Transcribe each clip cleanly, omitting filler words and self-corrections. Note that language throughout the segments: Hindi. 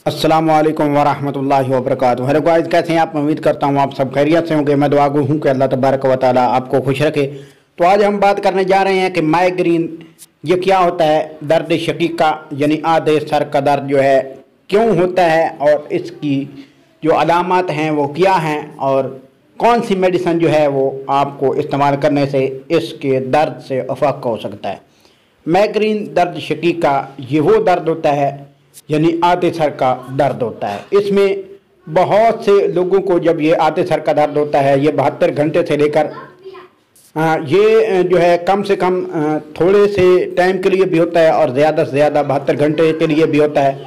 अस्सलाम वालेकुम वरहमतुल्लाहि वबरकातुहू। हेलो गाइस, कैसे हैं आप? उम्मीद करता हूँ आप सब खैरियत से होंगे। मैं दुआ गो हूँ कि अल्लाह तबारक व तआला आपको खुश रखे। तो आज हम बात करने जा रहे हैं कि माइग्रेन ये क्या होता है, दर्द शकीका यानी आधे सर का दर्द जो है क्यों होता है और इसकी जो अलामत हैं वो क्या हैं और कौन सी मेडिसिन जो है वो आपको इस्तेमाल करने से इसके दर्द से अफाक हो सकता है। माइग्रेन दर्द शकीका ये वो दर्द होता है यानी आधे सर का दर्द होता है। इसमें बहुत से लोगों को जब ये आधे सर का दर्द होता है ये 72 घंटे से लेकर ये जो है कम से कम थोड़े से टाइम के लिए भी होता है और ज़्यादा से ज़्यादा 72 घंटे के लिए भी होता है,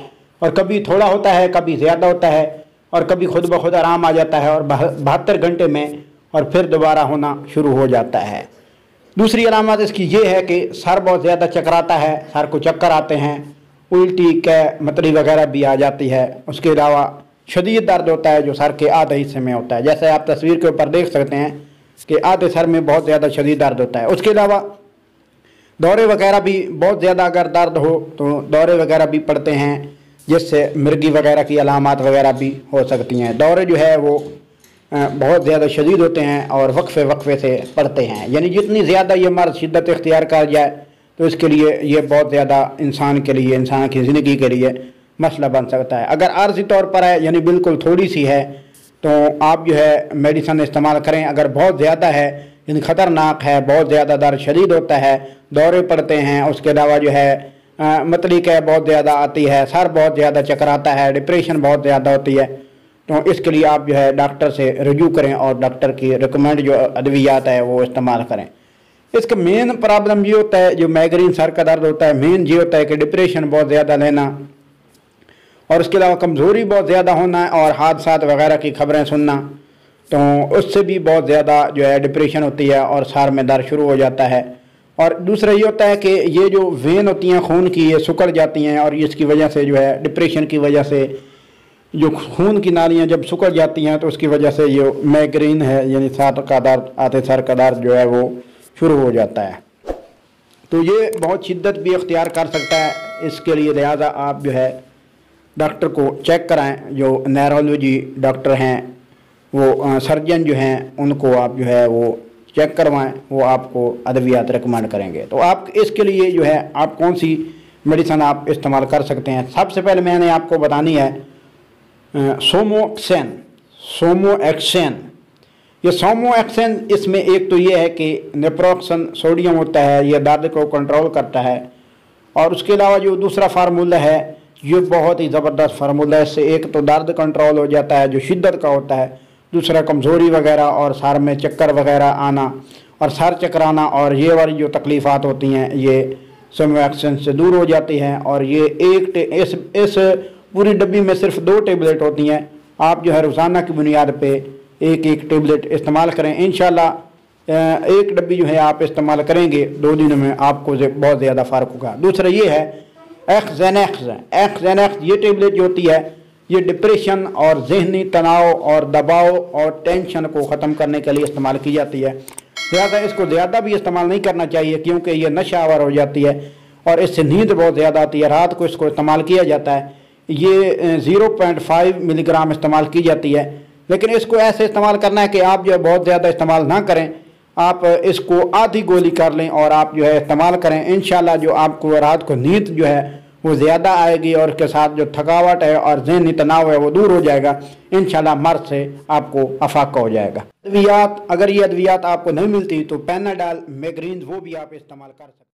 और कभी थोड़ा होता है, कभी ज़्यादा होता है और कभी खुद ब खुद आराम आ जाता है और 72 घंटे में और फिर दोबारा होना शुरू हो जाता है। दूसरी अलामत इसकी ये है कि सर बहुत ज़्यादा चकराता है, सर को चक्कर आते हैं, उल्टी कै मतली वगैरह भी आ जाती है। उसके अलावा शदीद दर्द होता है जो सर के आधे हिस्से में होता है, जैसे आप तस्वीर के ऊपर देख सकते हैं कि आधे सर में बहुत ज़्यादा शदीद दर्द होता है। उसके अलावा दौरे वगैरह भी बहुत ज़्यादा अगर दर्द हो तो दौरे वगैरह भी पड़ते हैं, जिससे मिर्गी वगैरह की अलामत वगैरह भी हो सकती हैं। दौरे जो है वो बहुत ज़्यादा शदीद होते हैं और वक्फे वक्फे से पड़ते हैं, यानी जितनी ज़्यादा ये मर्ज शिद्दत इख्तियार कर जाए तो इसके लिए ये बहुत ज़्यादा इंसान के लिए, इंसान की ज़िंदगी के लिए मसला बन सकता है। अगर आर्जी तौर पर है यानी बिल्कुल थोड़ी सी है तो आप जो है मेडिसिन इस्तेमाल करें। अगर बहुत ज़्यादा है यानी ख़तरनाक है, बहुत ज़्यादा दर्द शदीद होता है, दौरे पड़ते हैं, उसके अलावा जो है मतली कै बहुत ज़्यादा आती है, सर बहुत ज़्यादा चकराता है, डिप्रेशन बहुत ज़्यादा होती है, तो इसके लिए आप जो है डॉक्टर से रजू करें और डॉक्टर की रिकमेंड जो अद्वियात है वो इस्तेमाल करें। इसका मेन प्रॉब्लम ये होता है, जो माइग्रेन सर का दर्द होता है, मेन ये होता है कि डिप्रेशन बहुत ज़्यादा लेना और उसके अलावा कमज़ोरी बहुत ज़्यादा होना और हादसात वगैरह की खबरें सुनना, तो उससे भी बहुत ज़्यादा जो है डिप्रेशन होती है और सर में दर्द शुरू हो जाता है। और दूसरा ये होता है कि ये जो वेन होती हैं खून की ये सिकुड़ जाती हैं और इसकी वजह से जो है डिप्रेशन की वजह से जो खून की नालियाँ जब सिकुड़ जाती हैं तो उसकी वजह से ये माइग्रेन है यानी सर का दर्द, आधे सर का दर्द जो है वो शुरू हो जाता है। तो ये बहुत शिद्दत भी इख्तियार कर सकता है। इसके लिए लिहाजा आप जो है डॉक्टर को चेक कराएं, जो न्यूरोलॉजी डॉक्टर हैं वो सर्जन जो हैं उनको आप जो है वो चेक करवाएं, वो आपको अद्वियात रिकमेंड करेंगे। तो आप इसके लिए जो है आप कौन सी मेडिसिन आप इस्तेमाल कर सकते हैं। सबसे पहले मैंने आपको बतानी है सोमोएक्सेन। ये सोमोएक्सेन, इसमें एक तो ये है कि नेप्रोक्सन सोडियम होता है, ये दर्द को कंट्रोल करता है, और उसके अलावा जो दूसरा फार्मूला है ये बहुत ही ज़बरदस्त फार्मूला है। इससे एक तो दर्द कंट्रोल हो जाता है जो शिद्दत का होता है, दूसरा कमज़ोरी वगैरह और सर में चक्कर वगैरह आना और सर चकराना और ये वाली जो तकलीफ़ात होती हैं ये सोमोएक्सेन से दूर हो जाती हैं। और ये इस पूरी डब्बी में सिर्फ 2 टेबलेट होती हैं। आप जो है रोज़ाना की बुनियाद पे एक टेबलेट इस्तेमाल करें। इंशाल्लाह एक डब्बी जो है आप इस्तेमाल करेंगे 2 दिनों में आपको बहुत ज़्यादा फ़र्क होगा। दूसरा ये है एक्सजेनेक्स। ये टेबलेट जो होती है ये डिप्रेशन और जहनी तनाव और दबाव और टेंशन को ख़त्म करने के लिए इस्तेमाल की जाती है। ज़्यादा इसको ज़्यादा भी इस्तेमाल नहीं करना चाहिए क्योंकि ये नशावर हो जाती है और इससे नींद बहुत ज़्यादा आती है। रात को इसको इस्तेमाल किया जाता है। ये 0.5 मिलीग्राम इस्तेमाल की जाती है, लेकिन इसको ऐसे इस्तेमाल करना है कि आप जो है बहुत ज़्यादा इस्तेमाल ना करें। आप इसको आधी गोली कर लें और आप जो है इस्तेमाल करें। इंशाल्लाह जो आपको रात को नींद जो है वो ज़्यादा आएगी और उसके साथ जो थकावट है और ज़हनी तनाव है वो दूर हो जाएगा। इंशाल्लाह मर्ज से आपको अफाका हो जाएगा। अद्वियात, अगर ये अद्वियात आपको नहीं मिलती तो पैनाडॉल, माइग्रेन वो भी आप इस्तेमाल कर सकते हैं।